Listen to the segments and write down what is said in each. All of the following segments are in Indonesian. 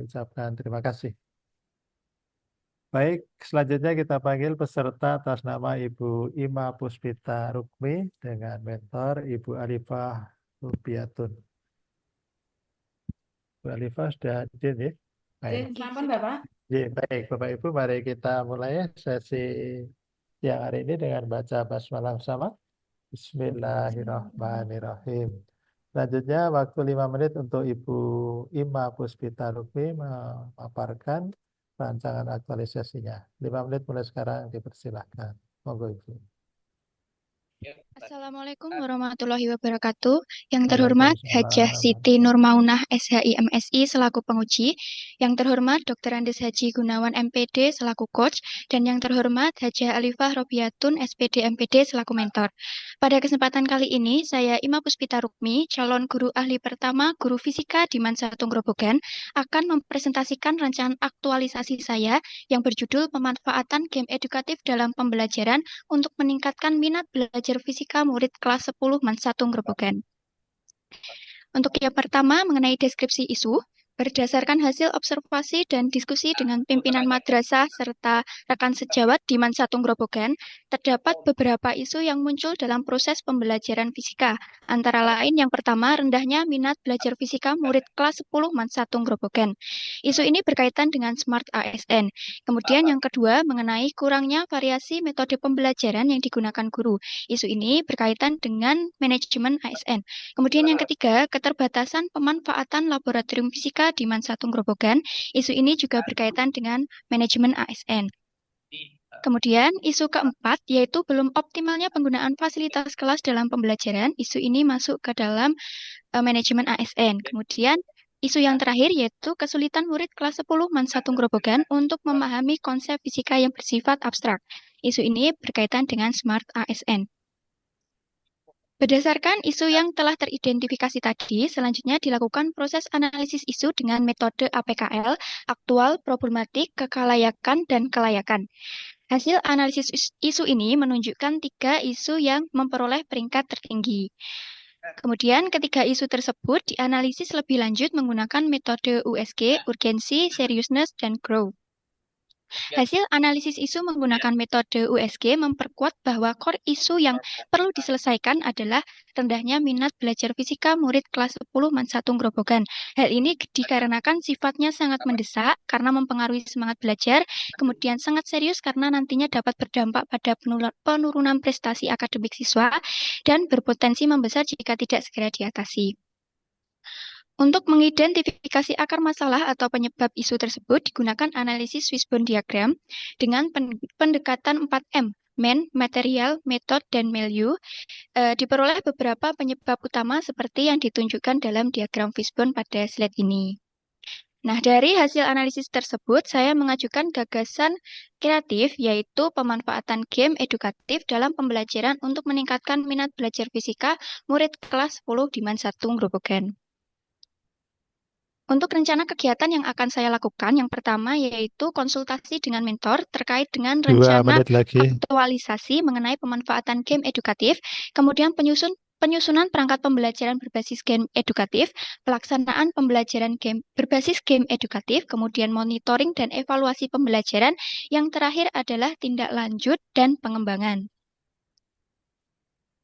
Ucapkan terima kasih. Baik, selanjutnya kita panggil peserta atas nama Ibu Ima Puspita Rukmi dengan mentor Ibu Alifah Rubiatun. Bu Alifah sudah hadir ya? Baik. Sampun Bapak. Ya, baik, Bapak Ibu, mari kita mulai sesi yang hari ini dengan baca basmalah bersama. Bismillahirrahmanirrahim. Selanjutnya waktu 5 menit untuk Ibu Ima Puspita Rukmi memaparkan rancangan aktualisasinya. 5 menit mulai sekarang dipersilahkan. Monggo Ibu. Assalamualaikum warahmatullahi wabarakatuh. Yang terhormat Hajah Waalaikumsalam. Siti Nurmaunah SHI MSI selaku penguji, yang terhormat Dr. Andes Haji Gunawan MPD selaku coach, dan yang terhormat Hajah Alifah Robiatun SPD MPD selaku mentor. Pada kesempatan kali ini, saya Ima Puspita Rukmi, calon guru ahli pertama guru fisika di Mansatung Grobogan, akan mempresentasikan rancangan aktualisasi saya yang berjudul pemanfaatan game edukatif dalam pembelajaran untuk meningkatkan minat belajar fisika murid kelas 10 Mansatung Grobogan. Untuk yang pertama mengenai deskripsi isu, berdasarkan hasil observasi dan diskusi dengan pimpinan madrasah serta rekan sejawat di Mansatung Grobogan, terdapat beberapa isu yang muncul dalam proses pembelajaran fisika. Antara lain yang pertama, rendahnya minat belajar fisika murid kelas 10 Mansatung Grobogan. Isu ini berkaitan dengan Smart ASN. Kemudian yang kedua, mengenai kurangnya variasi metode pembelajaran yang digunakan guru. Isu ini berkaitan dengan manajemen ASN. Kemudian yang ketiga, keterbatasan pemanfaatan laboratorium fisika di Mansatung Grobogan. Isu ini juga berkaitan dengan manajemen ASN. Kemudian isu keempat yaitu belum optimalnya penggunaan fasilitas kelas dalam pembelajaran. Isu ini masuk ke dalam manajemen ASN. Kemudian isu yang terakhir yaitu kesulitan murid kelas 10 Mansatung Grobogan untuk memahami konsep fisika yang bersifat abstrak. Isu ini berkaitan dengan Smart ASN. Berdasarkan isu yang telah teridentifikasi tadi, selanjutnya dilakukan proses analisis isu dengan metode APKL, aktual, problematik, kekalayakan, dan kelayakan. Hasil analisis isu ini menunjukkan 3 isu yang memperoleh peringkat tertinggi. Kemudian ketiga isu tersebut dianalisis lebih lanjut menggunakan metode USG, urgensi, seriousness, dan grow. Hasil analisis isu menggunakan metode USG memperkuat bahwa core isu yang perlu diselesaikan adalah rendahnya minat belajar fisika murid kelas 10 Mansatung Grobogan. Hal ini dikarenakan sifatnya sangat mendesak karena mempengaruhi semangat belajar, kemudian sangat serius karena nantinya dapat berdampak pada penurunan prestasi akademik siswa, dan berpotensi membesar jika tidak segera diatasi. Untuk mengidentifikasi akar masalah atau penyebab isu tersebut digunakan analisis wishbone diagram dengan pendekatan 4M, man, material, method, dan milieu. Diperoleh beberapa penyebab utama seperti yang ditunjukkan dalam diagram wishbone pada slide ini. Nah, dari hasil analisis tersebut, saya mengajukan gagasan kreatif, yaitu pemanfaatan game edukatif dalam pembelajaran untuk meningkatkan minat belajar fisika murid kelas 10 di Mansatung Grobogan. Untuk rencana kegiatan yang akan saya lakukan, yang pertama yaitu konsultasi dengan mentor terkait dengan 2 rencana menit lagi. aktualisasi mengenai pemanfaatan game edukatif, kemudian penyusunan perangkat pembelajaran berbasis game edukatif, pelaksanaan pembelajaran game berbasis game edukatif, kemudian monitoring dan evaluasi pembelajaran, yang terakhir adalah tindak lanjut dan pengembangan.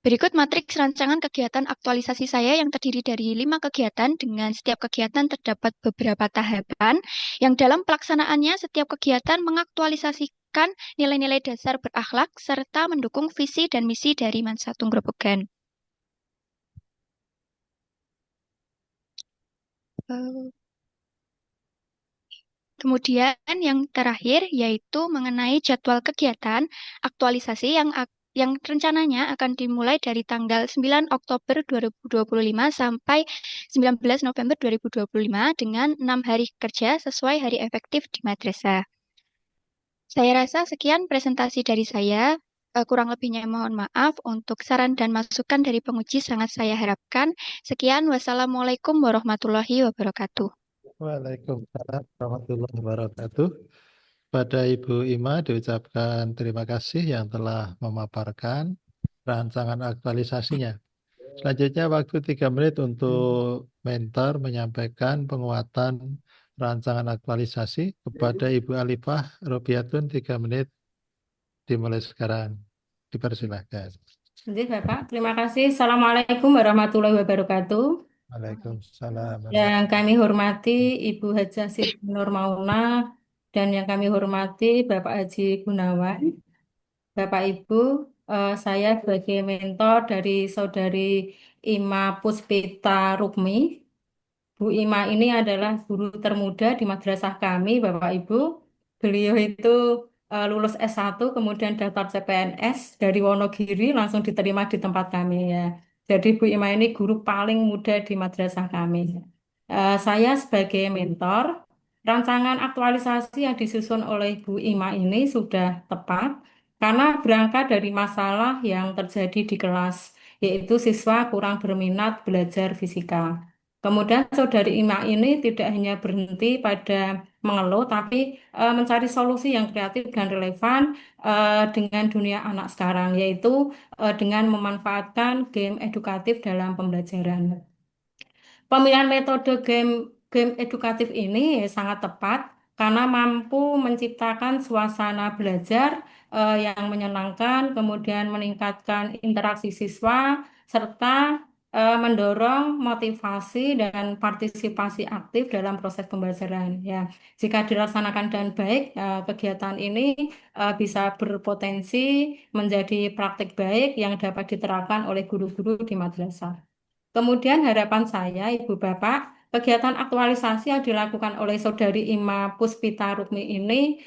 Berikut matriks rancangan kegiatan aktualisasi saya yang terdiri dari 5 kegiatan. Dengan setiap kegiatan terdapat beberapa tahapan yang dalam pelaksanaannya setiap kegiatan mengaktualisasikan nilai-nilai dasar berakhlak serta mendukung visi dan misi dari Mansatung Grobogan. Kemudian yang terakhir yaitu mengenai jadwal kegiatan aktualisasi yang rencananya akan dimulai dari tanggal 9 Oktober 2025 sampai 19 November 2025 dengan 6 hari kerja sesuai hari efektif di madrasah. Saya rasa sekian presentasi dari saya. Kurang lebihnya mohon maaf. Untuk saran dan masukan dari penguji sangat saya harapkan. Sekian, wassalamualaikum warahmatullahi wabarakatuh. Waalaikumsalam warahmatullahi wabarakatuh. Pada Ibu Ima diucapkan terima kasih yang telah memaparkan rancangan aktualisasinya. Selanjutnya waktu 3 menit untuk mentor menyampaikan penguatan rancangan aktualisasi kepada Ibu Alifah Robiatun 3 menit dimulai sekarang. Dipersilahkan. Nanti Bapak, terima kasih. Assalamualaikum warahmatullahi wabarakatuh. Waalaikumsalam Yang kami warahmatullahi hormati Ibu Hajah Siti Nur Mauna dan yang kami hormati Bapak Haji Gunawan. Bapak Ibu, saya sebagai mentor dari Saudari Ima Puspita Rukmi. Bu Ima ini adalah guru termuda di madrasah kami, Bapak Ibu. Beliau itu lulus S1, kemudian daftar CPNS dari Wonogiri, langsung diterima di tempat kami ya. Jadi Bu Ima ini guru paling muda di madrasah kami. Saya sebagai mentor, rancangan aktualisasi yang disusun oleh Bu Ima ini sudah tepat karena berangkat dari masalah yang terjadi di kelas, yaitu siswa kurang berminat belajar fisika. Kemudian saudari Ima ini tidak hanya berhenti pada mengeluh, tapi mencari solusi yang kreatif dan relevan dengan dunia anak sekarang, yaitu dengan memanfaatkan game edukatif dalam pembelajaran. Pemilihan metode game edukatif ini sangat tepat karena mampu menciptakan suasana belajar yang menyenangkan, kemudian meningkatkan interaksi siswa, serta mendorong motivasi dan partisipasi aktif dalam proses pembelajaran. Ya, jika dilaksanakan dengan baik, kegiatan ini bisa berpotensi menjadi praktik baik yang dapat diterapkan oleh guru-guru di madrasah. Kemudian harapan saya, Ibu Bapak, kegiatan aktualisasi yang dilakukan oleh Saudari Ima Puspita Rukmi ini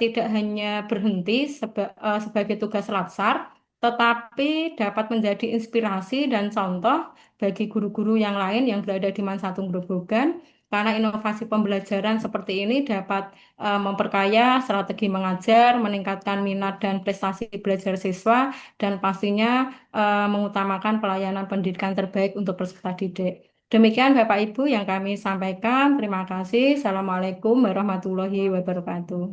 tidak hanya berhenti sebagai tugas latsar, tetapi dapat menjadi inspirasi dan contoh bagi guru-guru yang lain yang berada di Mansatung Grobogan, karena inovasi pembelajaran seperti ini dapat memperkaya strategi mengajar, meningkatkan minat dan prestasi belajar siswa, dan pastinya mengutamakan pelayanan pendidikan terbaik untuk peserta didik. Demikian Bapak Ibu yang kami sampaikan. Terima kasih. Assalamualaikum warahmatullahi wabarakatuh.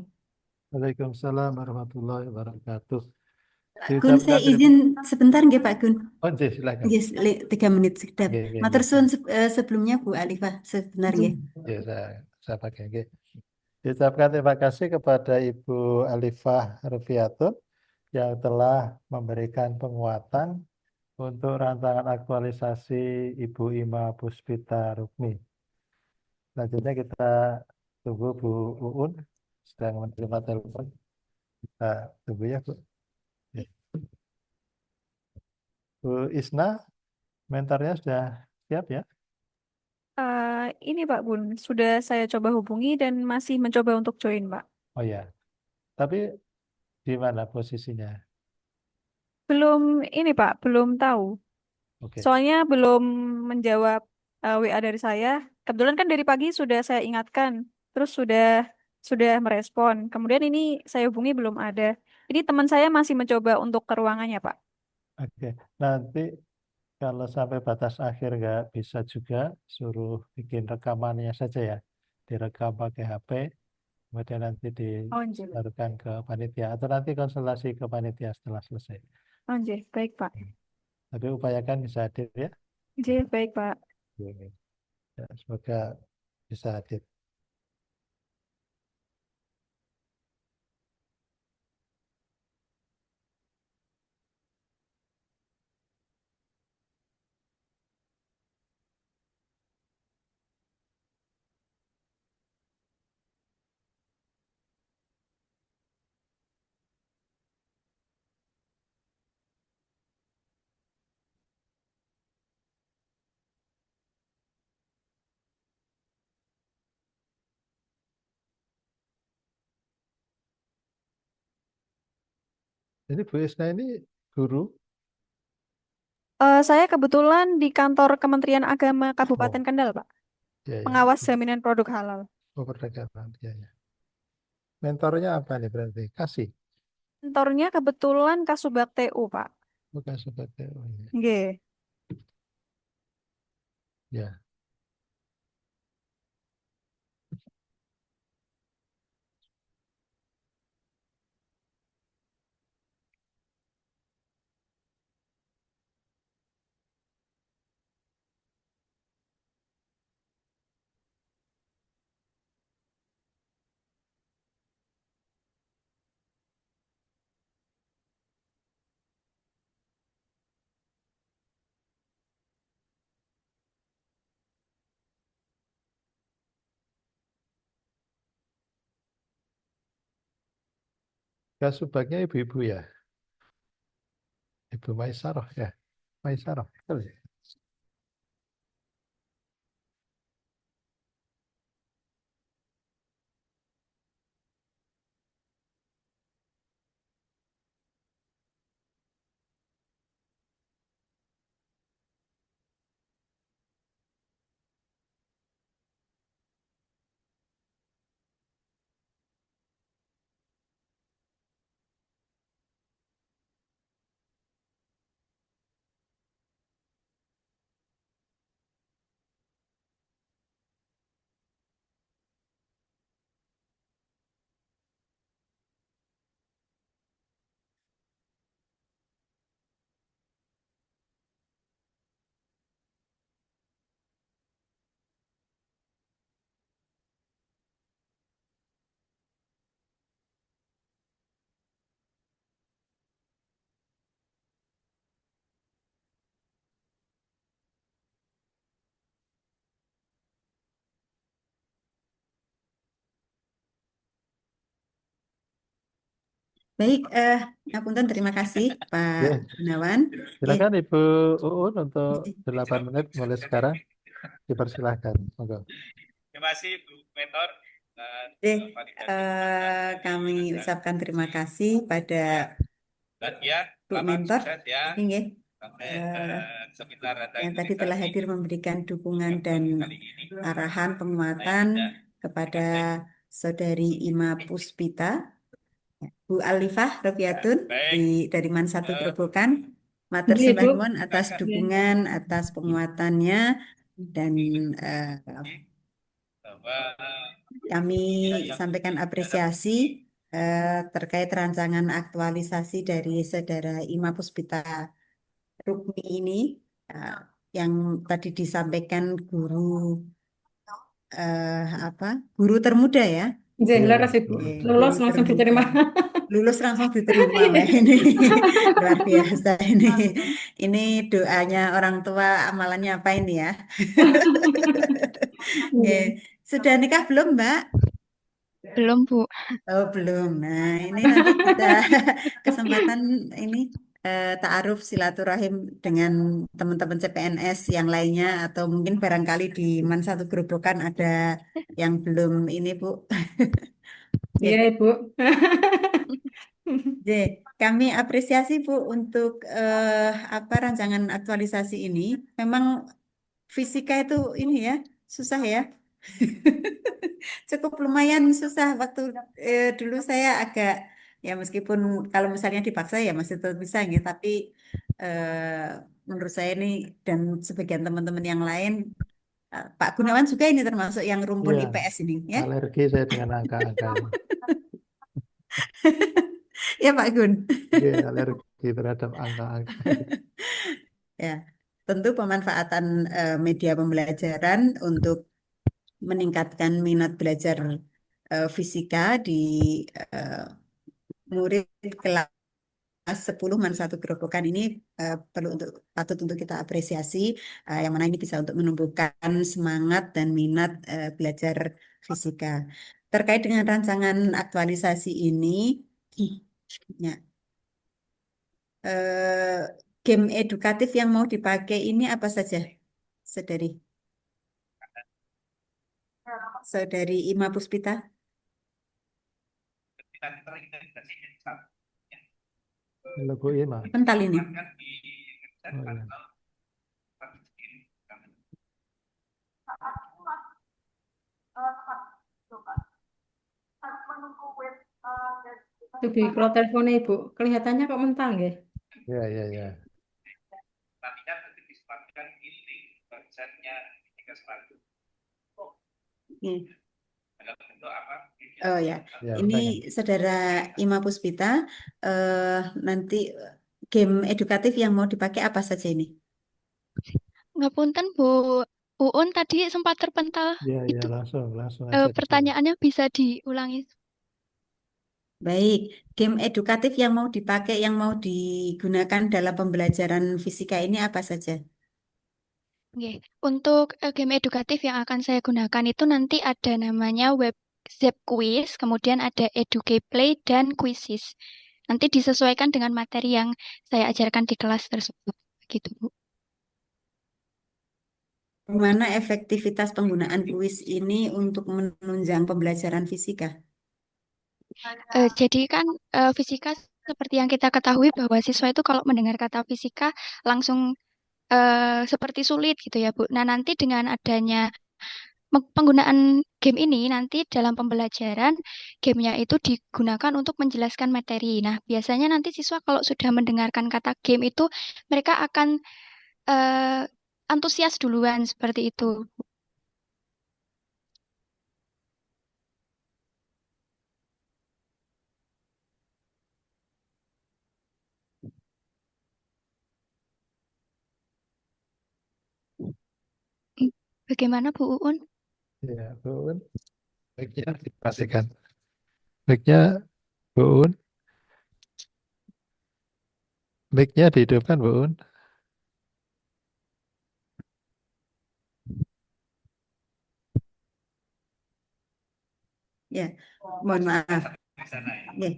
Waalaikumsalam warahmatullahi wabarakatuh. Pak Gun, saya izin sebentar nggih Pak Gun. Oh, silakan. Nggih, 3 menit sekedap. Matur suwun sebelumnya Bu Alifah sebentar nggih. Ya, saya pakai. Oke. Diucapkan terima kasih kepada Ibu Alifah Rufiatun yang telah memberikan penguatan untuk rancangan aktualisasi Ibu Ima Puspita Rukmi. Selanjutnya kita tunggu Bu Uun sedang menerima telepon. Kita tunggu ya, Bu. Ya. Bu Isna, mentornya sudah siap ya? Ini Pak Gun, sudah saya coba hubungi dan masih mencoba untuk join, Pak. Oh ya, tapi di mana posisinya? Belum ini Pak, belum tahu. Oke. Soalnya belum menjawab WA dari saya. Kebetulan kan dari pagi sudah saya ingatkan, terus sudah merespon. Kemudian ini saya hubungi belum ada. Ini teman saya masih mencoba untuk ke ruangannya, Pak. Oke, nanti kalau sampai batas akhir nggak bisa juga, suruh bikin rekamannya saja ya. Direkam pakai HP, kemudian nanti Oh, nggih. disalurkan ke panitia. Atau nanti konsultasi ke panitia setelah selesai. Oh, nggih. Baik, Pak. Tapi upayakan bisa hadir ya. Nggih, baik, Pak. Oke. Ya, semoga bisa hadir. Jadi Bu Isna ini guru. Saya kebetulan di kantor Kementerian Agama Kabupaten Oh, Kendal, Pak. ya, ya. Pengawas jaminan produk halal. Oh, perdagangan. Ya, ya. Mentornya apa nih berarti? Kasih. Kantornya kebetulan Kasubag TU, Pak. Bukan sebagai, oh, ya. Nggih. Ya. Kasubagnya ibu-ibu ya, Ibu Maisaroh ya, Maisaroh, betul ya? Baik, Ngapunten, terima kasih Pak Ya, Gunawan. silakan Ibu Uun untuk 8 menit mulai sekarang. Dipersilahkan. Monggo. Terima kasih Bu Mentor. Kami ucapkan terima kasih pada Dan ya, Bu Bapak Mentor sukses ya. nggih, Sampai sekitar ada yang tadi telah hadir memberikan dukungan dan arahan penguatan kepada Saudari Ima Puspita, Bu Alifah Rofiatun dari Mansatu Grobogan. Matur Nggih, sembah Bu. nuwun atas dukungan, atas penguatannya, dan kami sampaikan apresiasi terkait rancangan aktualisasi dari Saudara Ima Puspita Rukmi ini, yang tadi disampaikan guru guru termuda ya. Nggih, leres Ibu. Lulus Guru langsung termuda. diterima. Lulus langsung diterima. Wah, ini luar biasa ini. Ini doanya orang tua, amalannya apa ini ya? Sudah nikah belum, Mbak? Belum, Bu. Oh, belum. Nah, ini nanti kita kesempatan ini ta'aruf silaturahim dengan teman-teman CPNS yang lainnya, atau mungkin barangkali di Mansatu Grobogan ada yang belum ini, Bu. Iya, Ibu. Kami apresiasi Bu untuk rancangan aktualisasi ini. Memang fisika itu ini ya, susah ya. Cukup lumayan susah waktu dulu saya agak, ya meskipun kalau misalnya dipaksa ya masih tetap bisa ya, tapi menurut saya ini dan sebagian teman-teman yang lain, Pak Gunawan juga ini termasuk yang rumpun Iya, IPS ini ya. alergi saya dengan angka-angka ini. Ya Pak Gun. Iya, alergi terhadap angka-angka. Ya, tentu pemanfaatan media pembelajaran untuk meningkatkan minat belajar fisika di murid kelas 10 Mansatu Grobogan ini patut untuk kita apresiasi, yang mana ini bisa untuk menumbuhkan semangat dan minat belajar fisika. Terkait dengan rancangan aktualisasi ini, ya, game edukatif yang mau dipakai ini apa saja, Saudari Ima Puspita? Halo Bu Ima. Pental ini. Oh, iya. Itu di kalau teleponnya Ibu, kelihatannya kok mental nggih? Iya, iya, iya. Nantinya nanti disebutkan ini bagiannya tiga sepatu. Dalam bentuk apa? Oh ya, Ya, ini pengen. Saudara Ima Puspita, nanti game edukatif yang mau dipakai apa saja ini? Ngapunten, Bu Uun tadi sempat terpental. Iya, iya, Itu langsung aja dijawab. pertanyaannya bisa diulangi. Baik, game edukatif yang mau dipakai, yang mau digunakan dalam pembelajaran fisika ini apa saja? Oke, untuk game edukatif yang akan saya gunakan itu nanti ada namanya web Zep Quiz, kemudian ada Educaplay dan Quizizz. Nanti disesuaikan dengan materi yang saya ajarkan di kelas tersebut. Gitu, Bu. Bagaimana efektivitas penggunaan kuis ini untuk menunjang pembelajaran fisika? Jadi kan fisika seperti yang kita ketahui bahwa siswa itu kalau mendengar kata fisika langsung seperti sulit gitu ya, Bu. Nah, nanti dengan adanya penggunaan game ini nanti dalam pembelajaran gamenya itu digunakan untuk menjelaskan materi. Nah, biasanya nanti siswa kalau sudah mendengarkan kata game itu mereka akan eh, antusias duluan seperti itu. Bagaimana Bu Uun? Ya, Bu Un. Mic-nya dipastikan. Mic-nya Bu Un. Mic-nya dihidupkan Bu Un. Ya, mohon maaf. Di sana ya. Oke.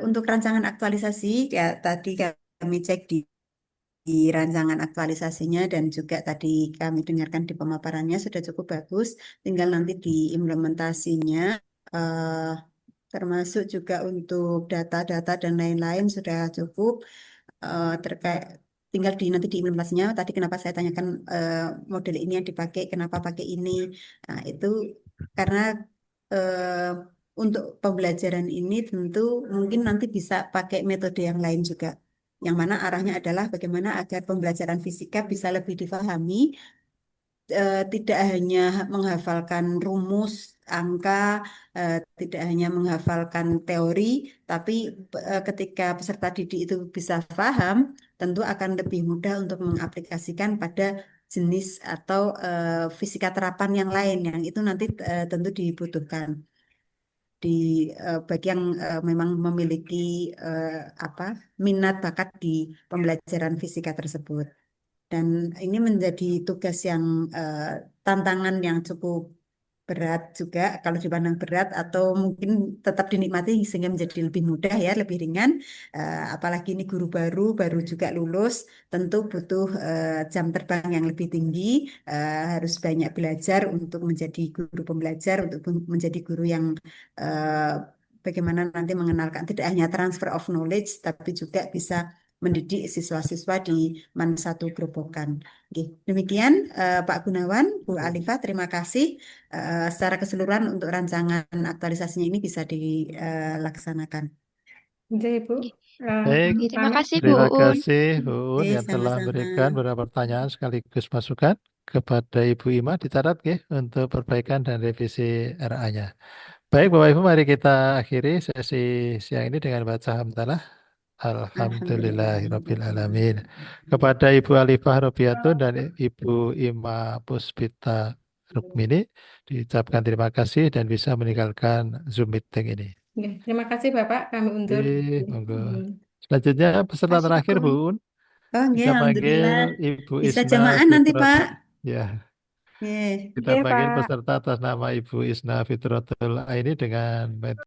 Untuk rancangan aktualisasi, ya tadi kami cek di rancangan aktualisasinya dan juga tadi kami dengarkan di pemaparannya sudah cukup bagus. Tinggal nanti di implementasinya, eh, termasuk juga untuk data-data dan lain-lain sudah cukup. Terkait tinggal nanti di implementasinya. Tadi kenapa saya tanyakan model ini yang dipakai, kenapa pakai ini? Nah, itu karena eh, untuk pembelajaran ini tentu mungkin nanti bisa pakai metode yang lain juga. Yang mana arahnya adalah bagaimana agar pembelajaran fisika bisa lebih difahami, tidak hanya menghafalkan rumus, angka, tidak hanya menghafalkan teori, tapi ketika peserta didik itu bisa paham, tentu akan lebih mudah untuk mengaplikasikan pada jenis atau fisika terapan yang lain, yang itu nanti tentu dibutuhkan di bagi yang memang memiliki apa minat bakat di pembelajaran fisika tersebut. Dan ini menjadi tugas yang tantangan yang cukup berat juga kalau dipandang berat atau mungkin tetap dinikmati sehingga menjadi lebih mudah ya, lebih ringan. Apalagi ini guru baru juga lulus, tentu butuh jam terbang yang lebih tinggi, harus banyak belajar untuk menjadi guru pembelajar, untuk menjadi guru yang eh, bagaimana nanti mengenalkan tidak hanya transfer of knowledge, tapi juga bisa mendidik siswa-siswa di MAN 1 Grobogan. Oke, demikian Pak Gunawan, Bu Alifa, terima kasih. Secara keseluruhan untuk rancangan aktualisasinya ini bisa dilaksanakan. Oke, Bu. Oke. Baik, Oke, terima Pamit. kasih Bu terima Uun. kasih Bu Un Oke, yang telah sama-sama. memberikan beberapa pertanyaan sekaligus masukan kepada Ibu Ima dicatat ya untuk perbaikan dan revisi RA-nya. Baik Bapak Ibu, mari kita akhiri sesi siang ini dengan baca hamdalah. Alhamdulillahirabbil alamin. Kepada Ibu Alifah Robiatun dan Ibu Ima Puspita Rukmini diucapkan terima kasih dan bisa meninggalkan Zoom meeting ini. Oke, terima kasih Bapak, kami undur. Monggo. Hmm. Selanjutnya peserta Kasih terakhir Bu Bu Uun. Un. Oh, nggih, Kita panggil alhamdulillah. Ibu Bisa Isna jamaah nanti, Fitrot. Pak. Ya, Nggih. kita Oke, panggil Pak. peserta atas nama Ibu Isna Fitrotul Aini dengan